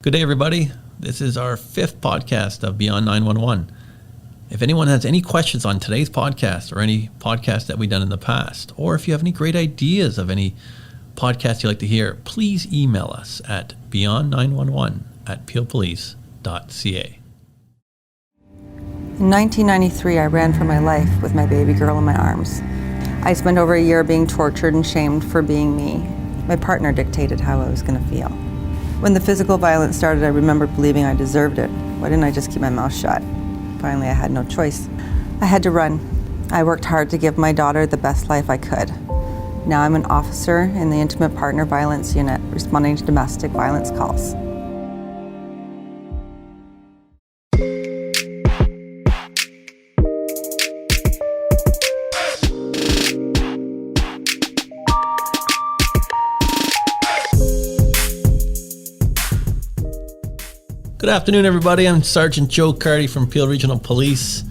Good day, everybody. This is our 5th podcast of Beyond 911. If anyone has any questions on today's podcast or any podcast that we've done in the past, or if you have any great ideas of any podcast you'd like to hear, please email us at beyond911@peelpolice.ca. In 1993, I ran for my life with my baby girl in my arms. I spent over a year being tortured and shamed for being me. My partner dictated how I was going to feel. When the physical violence started, I remember believing I deserved it. Why didn't I just keep my mouth shut? Finally, I had no choice. I had to run. I worked hard to give my daughter the best life I could. Now I'm an officer in the Intimate Partner Violence Unit, responding to domestic violence calls. Good afternoon, everybody. I'm Sergeant Joe Carty from Peel Regional Police,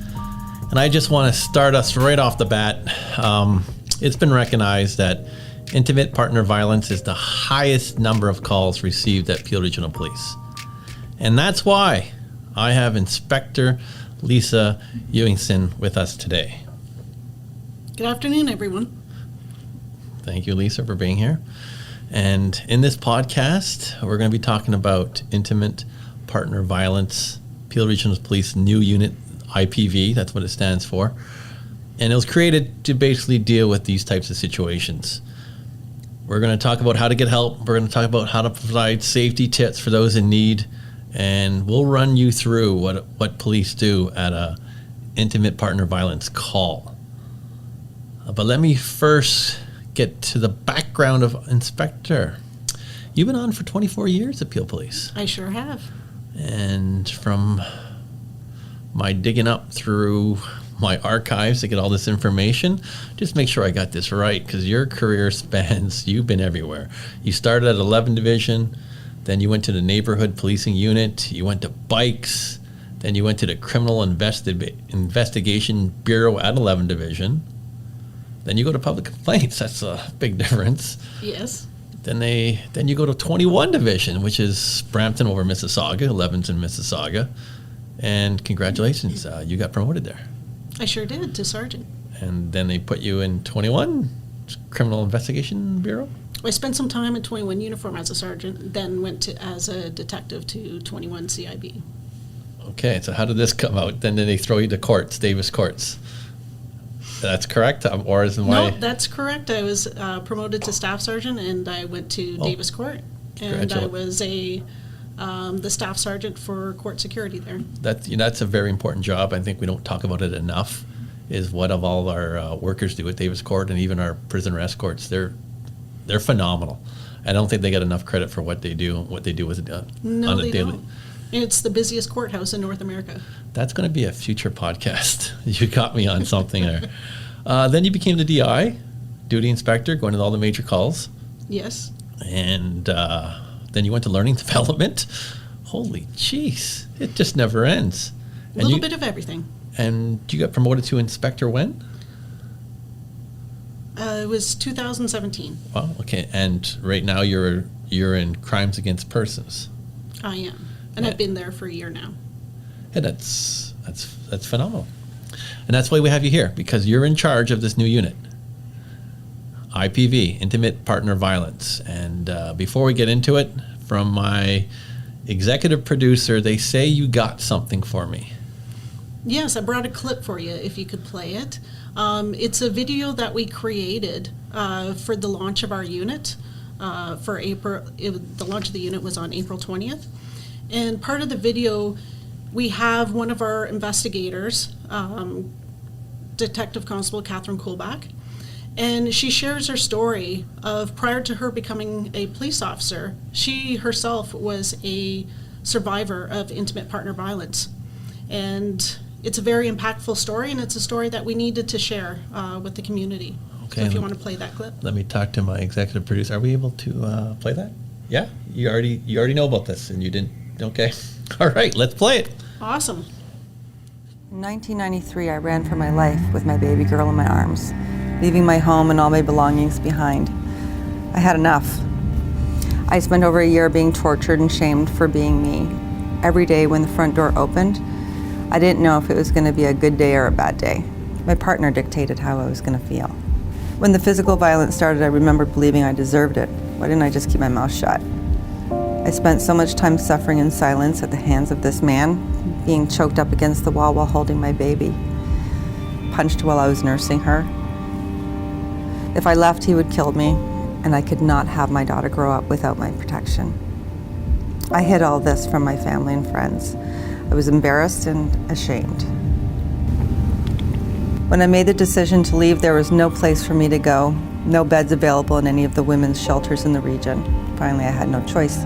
and I just want to start us right off the bat. It's been recognized that intimate partner violence is the highest number of calls received at Peel Regional Police. And that's why I have Inspector Lisa Hewison with us today. Good afternoon, everyone. Thank you, Lisa, for being here. And in this podcast, we're going to be talking about intimate partner violence, Peel Regional Police new unit, IPV, that's what it stands for. And it was created to basically deal with these types of situations. We're going to talk about how to get help. We're going to talk about how to provide safety tips for those in need. And we'll run you through what police do at a intimate partner violence call. But let me first get to the background of Inspector. You've been on for 24 years at Peel Police. I sure have. And from my digging up through my archives to get all this information, just make sure I got this right, because your career spans, you've been everywhere. You started at 11 Division, then you went to the Neighborhood Policing Unit, you went to Bikes, then you went to the Criminal Investigation Bureau at 11 Division, then you go to Public Complaints. That's a big difference. Yes. Then you go to 21 Division, which is Brampton over Mississauga, 11's in Mississauga. And congratulations, you got promoted there. I sure did, to sergeant. And then they put you in 21, Criminal Investigation Bureau? I spent some time in 21 uniform as a sergeant, then went to as a detective to 21 CIB. Okay, so how did this come out? Then they throw you to courts, Davis Courts. That's correct? Or is No, that's correct. I was promoted to staff sergeant, and I went to Davis Court. And I was the staff sergeant for court security there. That's a very important job. I think we don't talk about it enough, is what of all our workers do at Davis Court, and even our prisoner escorts. They're phenomenal. I don't think they get enough credit for what they do with it on a daily. Don't. It's the busiest courthouse in North America. That's going to be a future podcast. You got me on something there. Then you became the DI, duty inspector, going to all the major calls. Yes. And then you went to learning development. Holy jeez, it just never ends. A little bit of everything. And you got promoted to inspector when? It was 2017. Wow, okay. And right now you're in crimes against persons. I am. And I've been there for a year now. And that's phenomenal. And that's why we have you here, because you're in charge of this new unit, IPV, Intimate Partner Violence. And before we get into it, from my executive producer, they say you got something for me. Yes, I brought a clip for you if you could play it. It's a video that we created for the launch of our unit for April. The launch of the unit was on April 20th. And part of the video, we have one of our investigators, Detective Constable Katherine Kulback, and she shares her story of prior to her becoming a police officer, she herself was a survivor of intimate partner violence. And it's a very impactful story, and it's a story that we needed to share with the community. Okay. So if you want to play that clip. Let me talk to my executive producer. Are we able to play that? Yeah? You already know about this, and you didn't? Okay. All right, let's play it. Awesome. In 1993, I ran for my life with my baby girl in my arms, leaving my home and all my belongings behind. I had enough. I spent over a year being tortured and shamed for being me. Every day when the front door opened, I didn't know if it was going to be a good day or a bad day. My partner dictated how I was going to feel. When the physical violence started, I remember believing I deserved it. Why didn't I just keep my mouth shut? I spent so much time suffering in silence at the hands of this man, being choked up against the wall while holding my baby, punched while I was nursing her. If I left, he would kill me, and I could not have my daughter grow up without my protection. I hid all this from my family and friends. I was embarrassed and ashamed. When I made the decision to leave, there was no place for me to go, no beds available in any of the women's shelters in the region. Finally, I had no choice.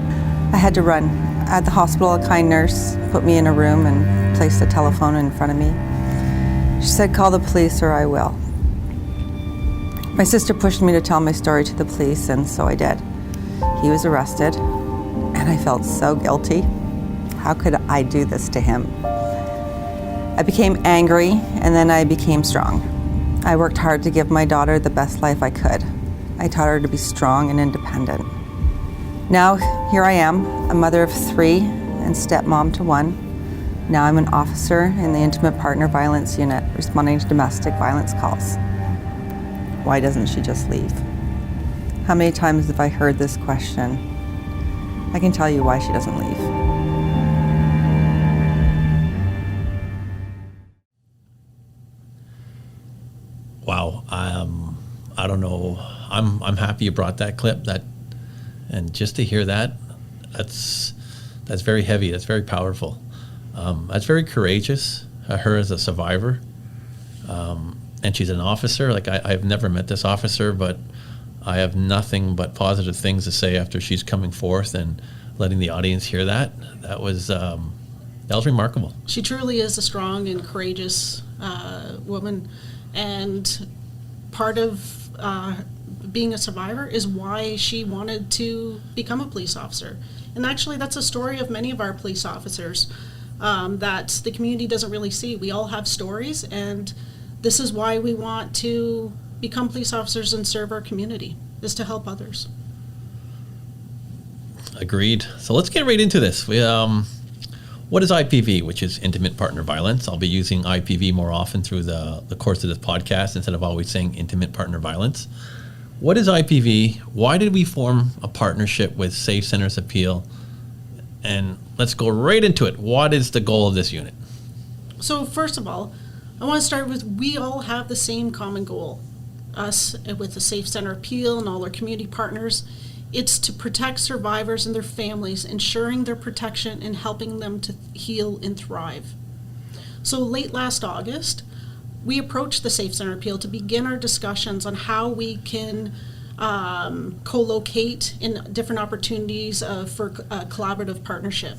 I had to run. At the hospital, a kind nurse put me in a room and placed a telephone in front of me. She said, "Call the police or I will." My sister pushed me to tell my story to the police, and so I did. He was arrested, and I felt so guilty. How could I do this to him? I became angry, and then I became strong. I worked hard to give my daughter the best life I could. I taught her to be strong and independent. Now, here I am, a mother of 3 and stepmom to 1. Now I'm an officer in the Intimate Partner Violence Unit, responding to domestic violence calls. Why doesn't she just leave? How many times have I heard this question? I can tell you why she doesn't leave. Wow. I don't know. I'm happy you brought that clip. And just to hear that, that's very heavy. That's very powerful. That's very courageous. Her as a survivor, and she's an officer. Like I've never met this officer, but I have nothing but positive things to say after she's coming forth and letting the audience hear that. That was remarkable. She truly is a strong and courageous woman, and part of being a survivor is why she wanted to become a police officer. And actually, that's a story of many of our police officers that the community doesn't really see. We all have stories, and this is why we want to become police officers and serve our community, is to help others. Agreed. So let's get right into this. What is IPV, which is intimate partner violence? I'll be using IPV more often through the course of this podcast instead of always saying intimate partner violence. What is IPV? Why did we form a partnership with Safe Centers Appeal? And let's go right into it. What is the goal of this unit? So first of all, I want to start with, we all have the same common goal. Us with the Safe Center Appeal and all our community partners, it's to protect survivors and their families, ensuring their protection and helping them to heal and thrive. So late last August, we approached the Safe Center Appeal to begin our discussions on how we can co-locate in different opportunities for a collaborative partnership.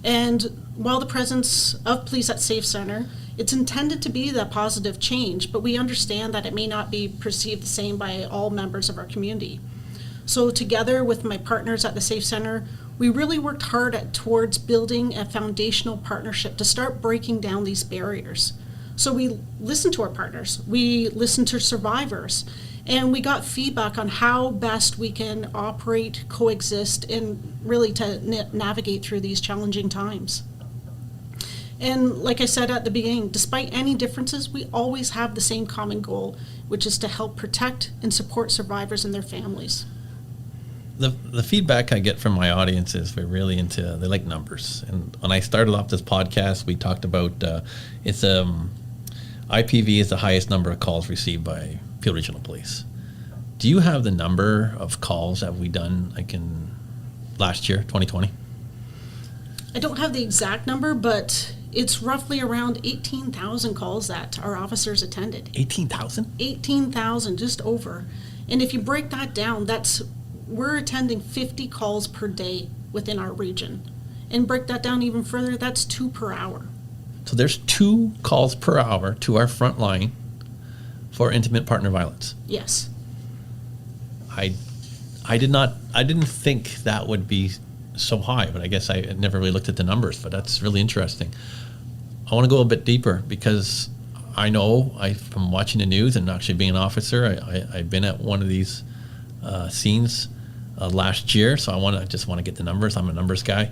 And while the presence of police at Safe Center, it's intended to be that positive change, but we understand that it may not be perceived the same by all members of our community. So together with my partners at the Safe Center, we really worked hard towards building a foundational partnership to start breaking down these barriers. So we listened to our partners, we listened to survivors, and we got feedback on how best we can operate, coexist, and really to navigate through these challenging times. And like I said at the beginning, despite any differences, we always have the same common goal, which is to help protect and support survivors and their families. The feedback I get from my audience is they like numbers. And when I started off this podcast, we talked about IPV is the highest number of calls received by Peel Regional Police. Do you have the number of calls that we done like in last year, 2020? I don't have the exact number, but it's roughly around 18,000 calls that our officers attended. 18,000? 18,000, just over. And if you break that down, we're attending 50 calls per day within our region. And break that down even further, that's 2 per hour. So there's 2 calls per hour to our front line for intimate partner violence. Yes. I didn't think that would be so high, but I guess I never really looked at the numbers, but that's really interesting. I want to go a bit deeper because I know from watching the news and actually being an officer, I've been at one of these scenes last year. So I just want to get the numbers. I'm a numbers guy.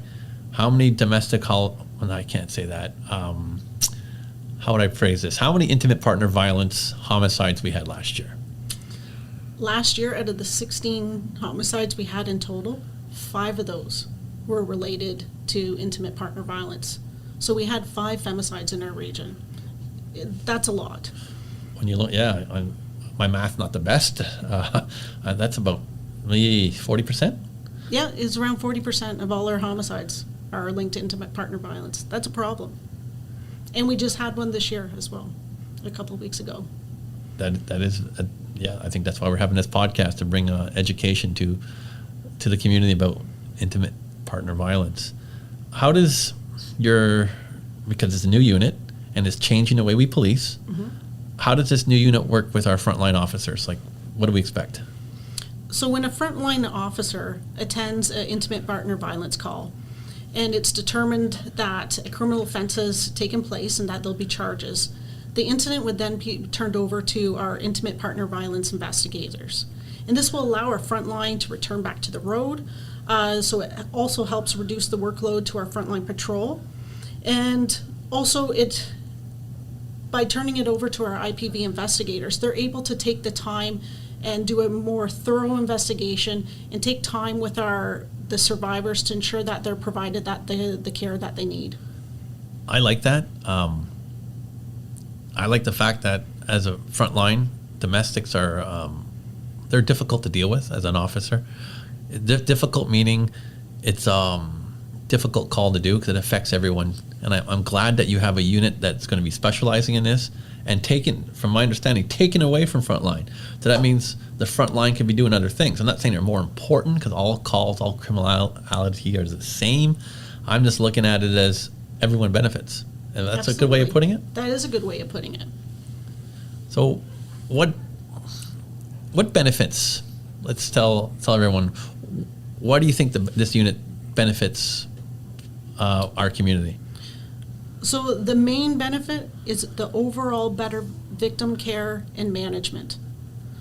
How many I can't say that. How would I phrase this? How many intimate partner violence homicides we had last year? Last year, out of the 16 homicides we had in total, 5 of those were related to intimate partner violence. So we had 5 femicides in our region. That's a lot. When you look, my math's not the best. That's about maybe 40%. Yeah, it's around 40% of all our homicides are linked to intimate partner violence. That's a problem. And we just had one this year as well, a couple of weeks ago. That is, I think that's why we're having this podcast, to bring education to the community about intimate partner violence. How does because it's a new unit and it's changing the way we police, how does this new unit work with our frontline officers? Like, what do we expect? So when a frontline officer attends an intimate partner violence call, and it's determined that a criminal offense has taken place and that there'll be charges, the incident would then be turned over to our intimate partner violence investigators. And this will allow our frontline to return back to the road. So it also helps reduce the workload to our frontline patrol. And also by turning it over to our IPV investigators, they're able to take the time and do a more thorough investigation and take time with the survivors to ensure that they're provided the care that they need. I like that. I like the fact that as a frontline, domestics are they're difficult to deal with as an officer. Difficult meaning it's difficult call to do because it affects everyone. And I'm glad that you have a unit that's going to be specializing in this and from my understanding, taken away from frontline. So that means the frontline can be doing other things. I'm not saying they're more important because all calls, all criminality are the same. I'm just looking at it as everyone benefits. And that's Absolutely. A good way of putting it? That is a good way of putting it. So what benefits? Let's tell everyone, why do you think this unit benefits our community? So the main benefit is the overall better victim care and management.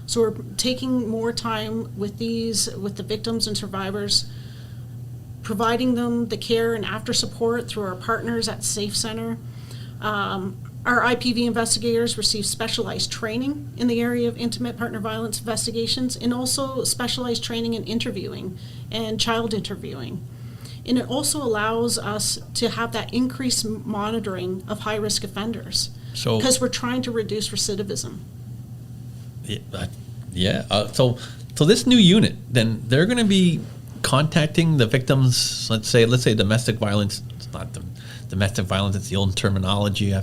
So we're taking more time with the victims and survivors, providing them the care and after support through our partners at Safe Center. Our IPV investigators receive specialized training in the area of intimate partner violence investigations and also specialized training in interviewing and child interviewing. And it also allows us to have that increased monitoring of high-risk offenders because we're trying to reduce recidivism. So this new unit, then they're going to be contacting the victims. Let's say domestic violence. It's not domestic violence. It's the old terminology.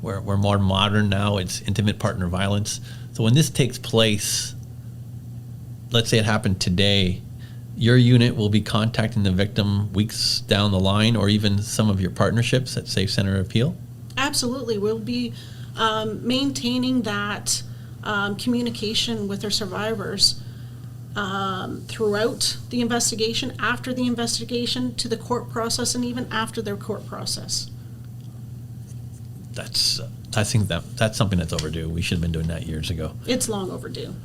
We're more modern now. It's intimate partner violence. So when this takes place, let's say it happened today, your unit will be contacting the victim weeks down the line, or even some of your partnerships at Safe Center Appeal? Absolutely. We'll be maintaining that communication with our survivors throughout the investigation, after the investigation, to the court process, and even after their court process. I think that's something that's overdue. We should have been doing that years ago. It's long overdue.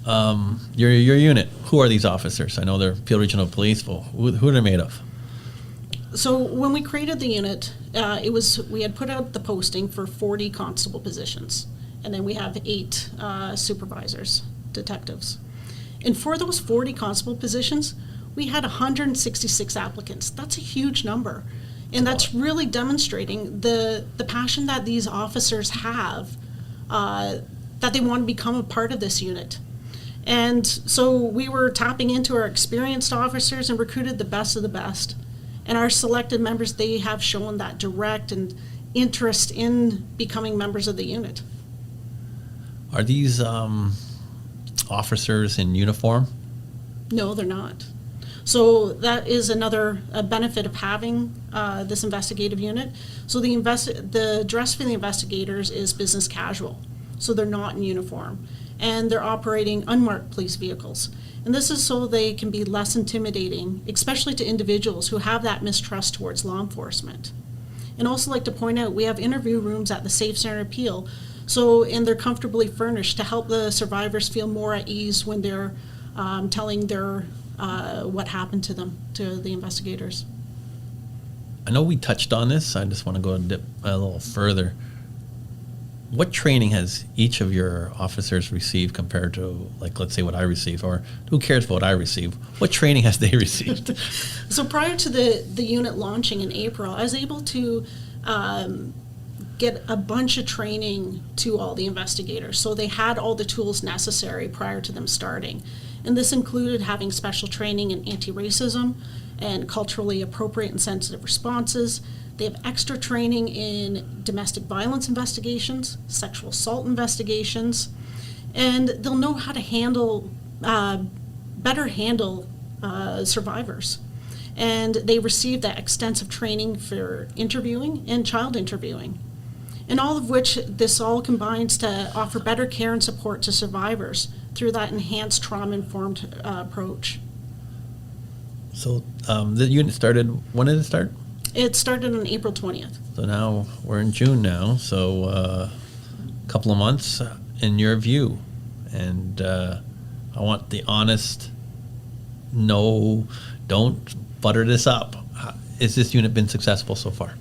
Your unit, who are these officers? I know they're Peel Regional Police. Well, who are they made of? So when we created the unit, we had put out the posting for 40 constable positions, and then we have 8 supervisors, detectives. And for those 40 constable positions, we had 166 applicants. That's a huge number. And that's really demonstrating the passion that these officers have, that they want to become a part of this unit. And so we were tapping into our experienced officers and recruited the best of the best. And our selected members, they have shown that direct and interest in becoming members of the unit. Are these officers in uniform? No, they're not. So that is another benefit of having this investigative unit. So the dress for the investigators is business casual. So they're not in uniform. And they're operating unmarked police vehicles. And this is so they can be less intimidating, especially to individuals who have that mistrust towards law enforcement. And also like to point out, we have interview rooms at the Safe Center Appeal, and they're comfortably furnished to help the survivors feel more at ease when they're telling their what happened to them, to the investigators. I know we touched on this. I just want to go a little further. What training has each of your officers received compared to, like, let's say what I received, or who cares what I received? What training has they received? So prior to the unit launching in April, I was able to get a bunch of training to all the investigators. So they had all the tools necessary prior to them starting. And this included having special training in anti-racism and culturally appropriate and sensitive responses. They have extra training in domestic violence investigations, sexual assault investigations, and they'll know how to better handle survivors. And they receive that extensive training for interviewing and child interviewing. And all of which, this all combines to offer better care and support to survivors through that enhanced trauma-informed approach. So the unit started, when did it start? It started on April 20th. So now we're in June now, so a couple of months in your view. And I want the honest, no, don't butter this up. Has this unit been successful so far?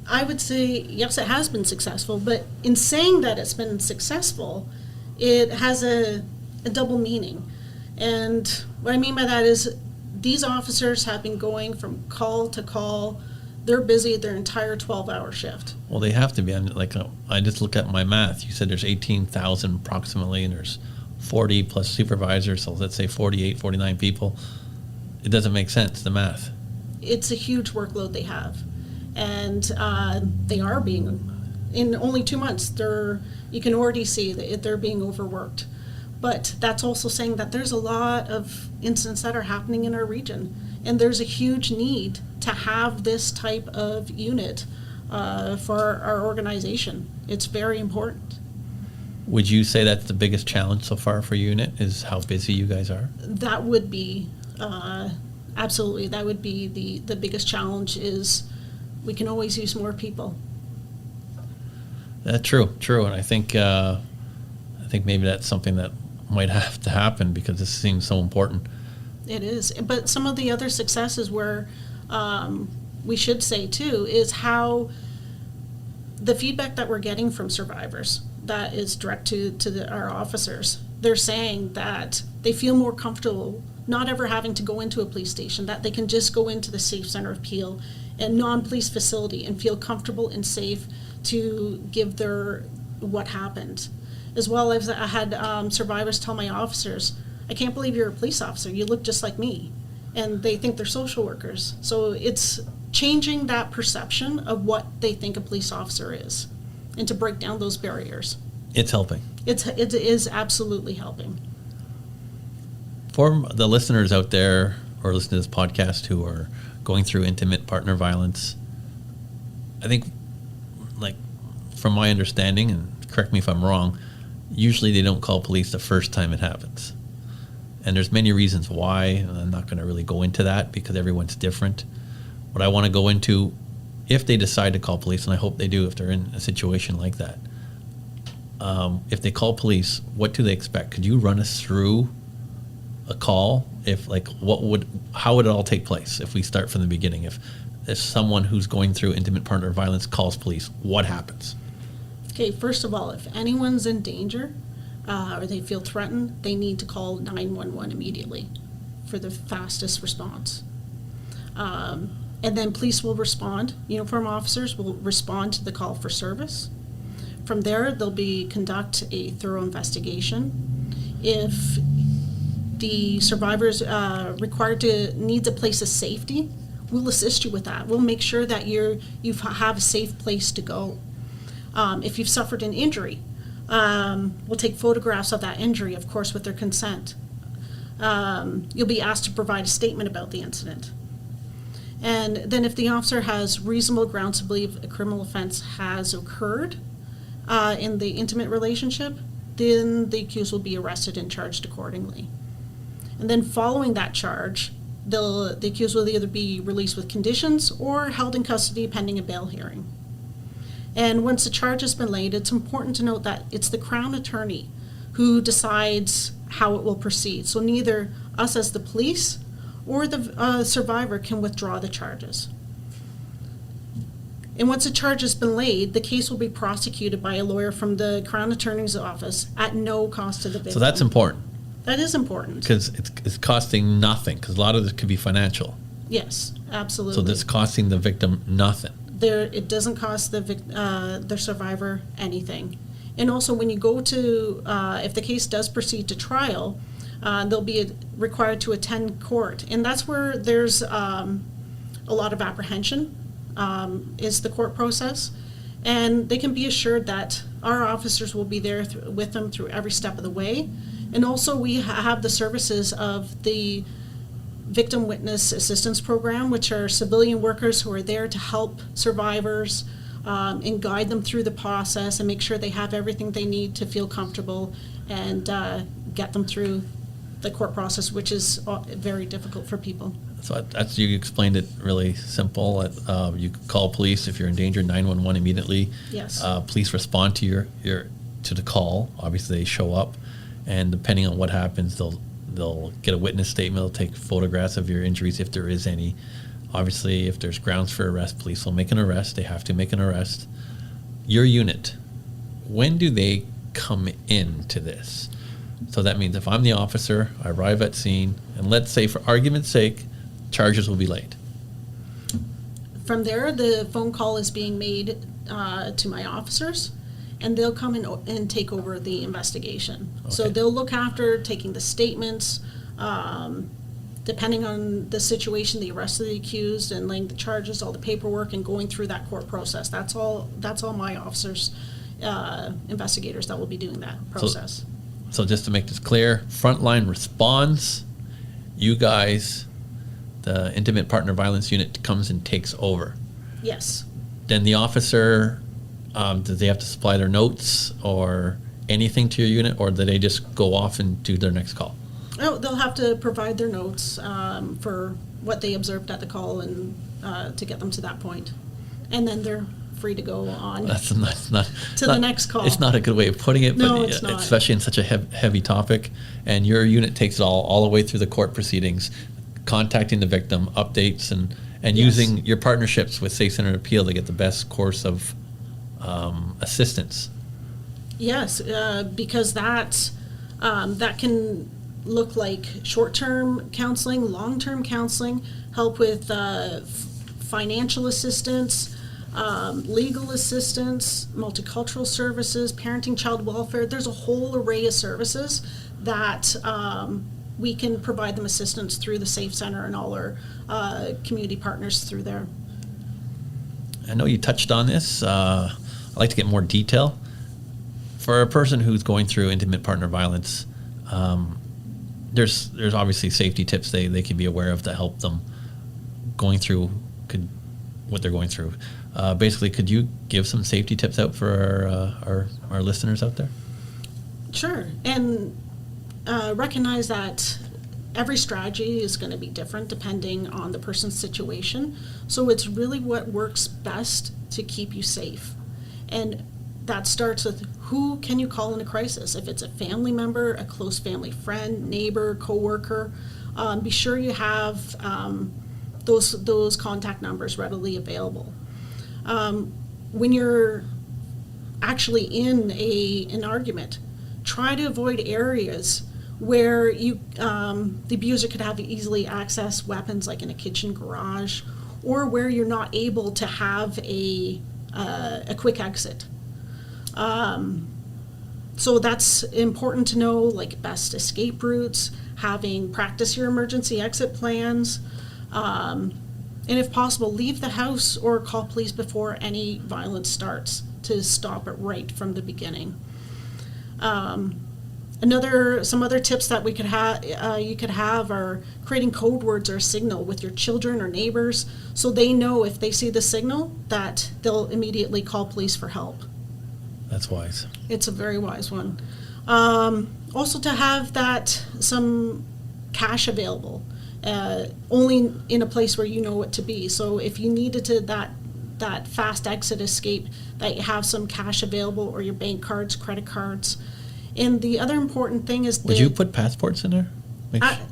I would say, yes, it has been successful, but in saying that it's been successful, it has a double meaning. And what I mean by that is these officers have been going from call to call. They're busy their entire 12-hour shift. Well, they have to be. I just look at my math. You said there's 18,000 approximately, and there's 40 plus supervisors, so let's say 48, 49 people. It doesn't make sense, the math. It's a huge workload they have. And they are being, in only 2 months, you can already see that they're being overworked. But that's also saying that there's a lot of incidents that are happening in our region, and there's a huge need to have this type of unit for our organization. It's very important. Would you say that's the biggest challenge so far for your unit, is how busy you guys are? That would be, absolutely, that would be the biggest challenge. Is we can always use more people. True, and I think maybe that's something that might have to happen because this seems so important. It is, but some of the other successes where we should say too is how the feedback that we're getting from survivors that is direct to our officers. They're saying that they feel more comfortable not ever having to go into a police station, that they can just go into the Safe Center of Peel and non-police facility and feel comfortable and safe to give their what happened. As well as I had survivors tell my officers, I can't believe you're a police officer, you look just like me. And they think they're social workers. So it's changing that perception of what they think a police officer is and to break down those barriers. It's helping. It is absolutely helping. For the listeners out there or listening to this podcast who are going through intimate partner violence, I think, like, from my understanding, and correct me if I'm wrong, usually they don't call police the first time it happens. And there's many reasons why, and I'm not going to really go into that because everyone's different. What I want to go into, if they decide to call police, and I hope they do if they're in a situation like that, if they call police, what do they expect? Could you run us through a call? If, like, how would it all take place if we start from the beginning? If someone who's going through intimate partner violence calls police, what happens? Okay, first of all, if anyone's in danger or they feel threatened, they need to call 911 immediately for the fastest response. And then police will respond. Uniform officers will respond to the call for service. From there, they'll conduct a thorough investigation. If the survivor's needs a place of safety, we'll assist you with that. We'll make sure that you have a safe place to go. If you've suffered an injury, we'll take photographs of that injury, of course, with their consent. You'll be asked to provide a statement about the incident. And then if the officer has reasonable grounds to believe a criminal offense has occurred in the intimate relationship, then the accused will be arrested and charged accordingly. And then following that charge, the accused will either be released with conditions or held in custody pending a bail hearing. And once the charge has been laid, it's important to note that it's the Crown Attorney who decides how it will proceed. So neither us as the police or the survivor can withdraw the charges. And once a charge has been laid, the case will be prosecuted by a lawyer from the Crown Attorney's Office at no cost to the victim. So that's important. That is important. Because it's costing nothing, because a lot of this could be financial. Yes, absolutely. So this costing the victim nothing. It doesn't cost the survivor anything. And also when you go to, if the case does proceed to trial, they'll be required to attend court. And that's where there's a lot of apprehension, is the court process. And they can be assured that our officers will be there with them through every step of the way. And also we have the services of the Victim Witness Assistance Program, which are civilian workers who are there to help survivors and guide them through the process and make sure they have everything they need to feel comfortable and get them through the court process, which is very difficult for people. So that's, you explained it really simple. You call police if you're in danger, 911 immediately. Yes. Police respond to to the call. Obviously, they show up, and depending on what happens, they'll get a witness statement. They'll take photographs of your injuries if there is any. Obviously, if there's grounds for arrest, police will make an arrest. They have to make an arrest. Your unit, when do they come into this? So that means if I'm the officer, I arrive at scene, and let's say for argument's sake, charges will be laid. From there, the phone call is being made to my officers, and they'll come in and take over the investigation. Okay. So they'll look after taking the statements, depending on the situation, the arrest of the accused, and laying the charges, all the paperwork, and going through that court process. That's all my officers, investigators that will be doing that process. So just to make this clear, frontline responds, you guys, the Intimate Partner Violence Unit comes and takes over. Yes. Then the officer, do they have to supply their notes or anything to your unit, or do they just go off and do their next call? Oh, they'll have to provide their notes for what they observed at the call and to get them to that point. And then they're free to go on the next call. It's not a good way of putting it, no, but it's not. Especially in such a heavy topic. And your unit takes it all the way through the court proceedings, contacting the victim, updates, and yes, using your partnerships with Safe Center Appeal to get the best course of assistance. Yes, because that can look like short-term counseling, long-term counseling, help with financial assistance, legal assistance, multicultural services, parenting, child welfare. There's a whole array of services that we can provide them assistance through the Safe Center and all our community partners through there. I know you touched on this. I'd like to get more detail. For a person who's going through intimate partner violence, there's obviously safety tips they can be aware of to help them going through what they're going through. Basically, could you give some safety tips out for our listeners out there? Sure, and recognize that every strategy is going to be different depending on the person's situation. So it's really what works best to keep you safe. And that starts with who can you call in a crisis. If it's a family member, a close family friend, neighbor, coworker, be sure you have those contact numbers readily available. When you're actually in an argument, try to avoid areas where the abuser could have easily access weapons, like in a kitchen garage, or where you're not able to have a quick exit. So that's important to know, like best escape routes, practice your emergency exit plans, and if possible, leave the house or call police before any violence starts to stop it right from the beginning. Some other tips that you could have are creating code words or a signal with your children or neighbors, so they know if they see the signal that they'll immediately call police for help. That's wise. It's a very wise one. Also to have some cash available, only in a place where you know it to be. So if you needed that fast exit escape, that you have some cash available, or your bank cards, credit cards. And the other important thing is Would you put passports in there?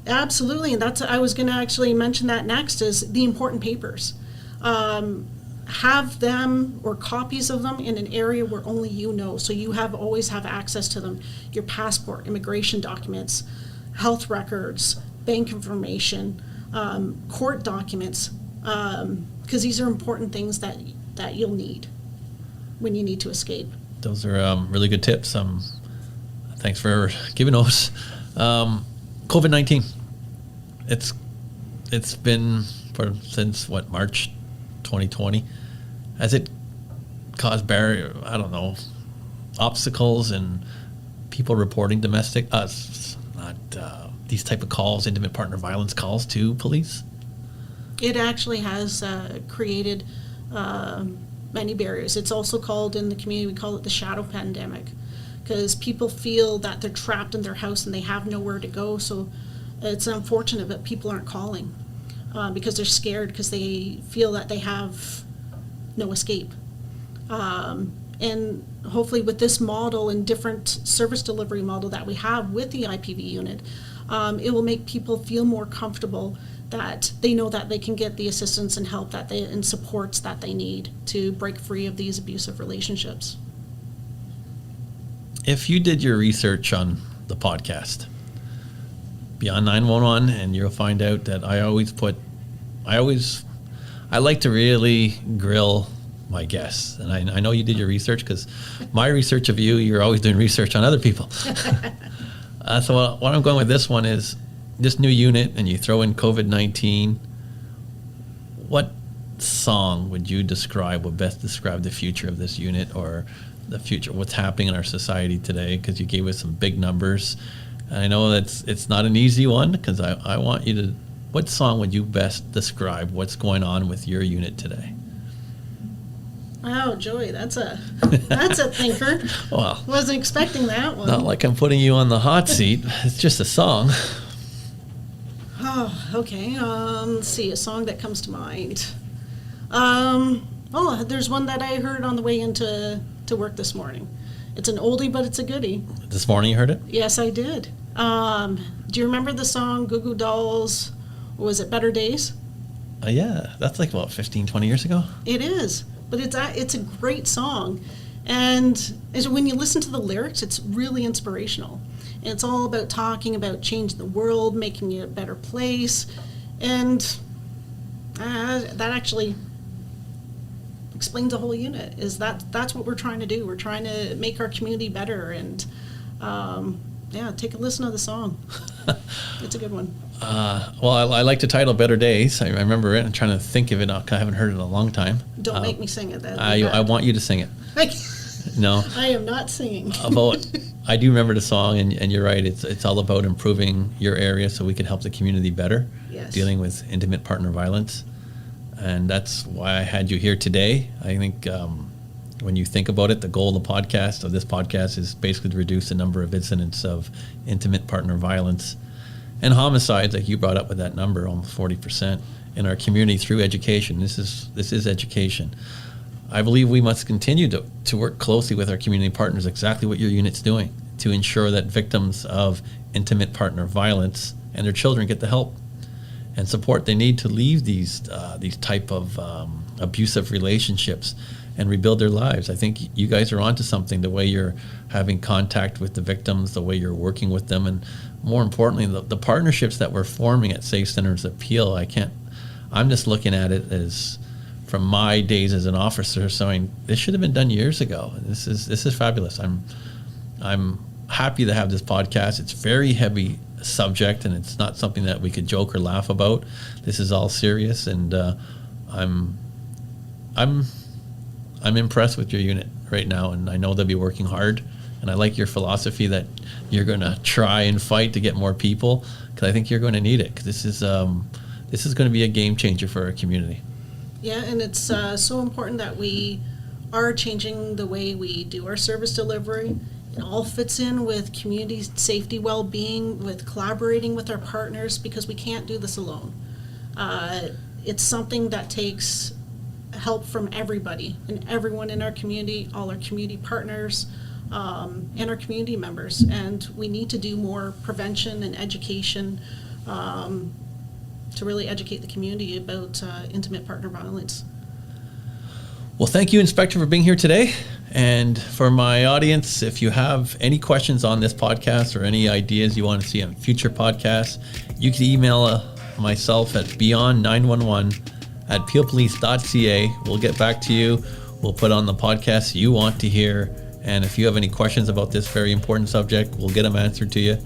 Absolutely, and I was going to actually mention that next, is the important papers. Have them, or copies of them, in an area where only you know, so you always have access to them. Your passport, immigration documents, health records, bank information, court documents, because these are important things that you'll need when you need to escape. Those are really good tips. Thanks for giving those. COVID-19. It's been since March 2020. Has it caused obstacles in people reporting these type of calls, intimate partner violence calls to police? It actually has created many barriers. It's also called, in the community, we call it the shadow pandemic, because people feel that they're trapped in their house and they have nowhere to go. So it's unfortunate that people aren't calling because they're scared, because they feel that they have no escape. And hopefully with this model and different service delivery model that we have with the IPV unit, it will make people feel more comfortable that they know that they can get the assistance and help and supports that they need to break free of these abusive relationships. If you did your research on the podcast, Beyond 911, and you'll find out that I like to really grill my guests. And I know you did your research, because my research of you're always doing research on other people. So what I'm going with this one is this new unit, and you throw in COVID-19. What song would best describe the future of this unit, or the future, what's happening in our society today? Because you gave us some big numbers. And I know it's not an easy one, because I want you to, what song would you best describe what's going on with your unit today? Wow, Joey, that's a thinker. Well, Wasn't expecting that one. Not like I'm putting you on the hot seat. It's just a song. Oh, okay. Let's see, a song that comes to mind. There's one that I heard on the way into work this morning. It's an oldie, but it's a goodie. This morning you heard it? Yes, I did. Do you remember the song Goo Goo Dolls? Was it Better Days? Yeah, that's like, 15, 20 years ago? It is, but it's a great song. And when you listen to the lyrics, it's really inspirational. And it's all about talking about changing the world, making it a better place. And that actually explains the whole unit, is that's what we're trying to do. We're trying to make our community better. And take a listen to the song. It's a good one. I like the title Better Days. I remember it. I'm trying to think of it. I haven't heard it in a long time. Don't make me sing it. I want you to sing it. No. I am not singing. I do remember the song, and you're right. It's all about improving your area so we can help the community better. Yes. Dealing with intimate partner violence. And that's why I had you here today. I think when you think about it, the goal of this podcast is basically to reduce the number of incidents of intimate partner violence and homicides, like you brought up with that number, almost 40% in our community, through education. This is education. I believe we must continue to work closely with our community partners, exactly what your unit's doing, to ensure that victims of intimate partner violence and their children get the help and support they need to leave these type of abusive relationships and rebuild their lives. I think you guys are onto something, the way you're having contact with the victims, the way you're working with them, and more importantly, the partnerships that we're forming at Safe Centers Appeal. I'm just looking at it as, from my days as an officer, saying this should have been done years ago. This is fabulous. I'm happy to have this podcast. It's very heavy subject, and it's not something that we could joke or laugh about. This is all serious, and I'm impressed with your unit right now, and I know they'll be working hard. And I like your philosophy that you're going to try and fight to get more people, because I think you're going to need it. Because this is going to be a game changer for our community. Yeah, and it's so important that we are changing the way we do our service delivery. It all fits in with community safety, well-being, with collaborating with our partners, because we can't do this alone. It's something that takes help from everybody and everyone in our community, all our community partners, and our community members. And we need to do more prevention and education to really educate the community about intimate partner violence. Well, thank you, Inspector, for being here today. And for my audience, if you have any questions on this podcast or any ideas you want to see on future podcasts, you can email myself at beyond911@peelpolice.ca. We'll get back to you. We'll put on the podcast you want to hear. And if you have any questions about this very important subject, we'll get them answered to you.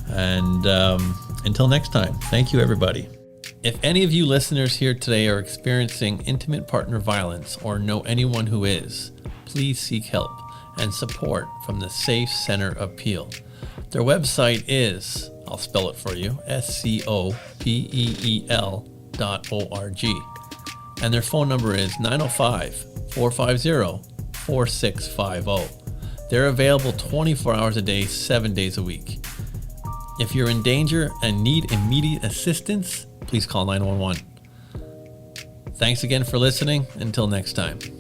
And until next time, thank you, everybody. If any of you listeners here today are experiencing intimate partner violence or know anyone who is, please seek help and support from the Safe Center of Peel. Their website is, I'll spell it for you, SCOPEEL.org. And their phone number is 905-450-4650. They're available 24 hours a day, 7 days a week. If you're in danger and need immediate assistance, please call 911. Thanks again for listening. Until next time.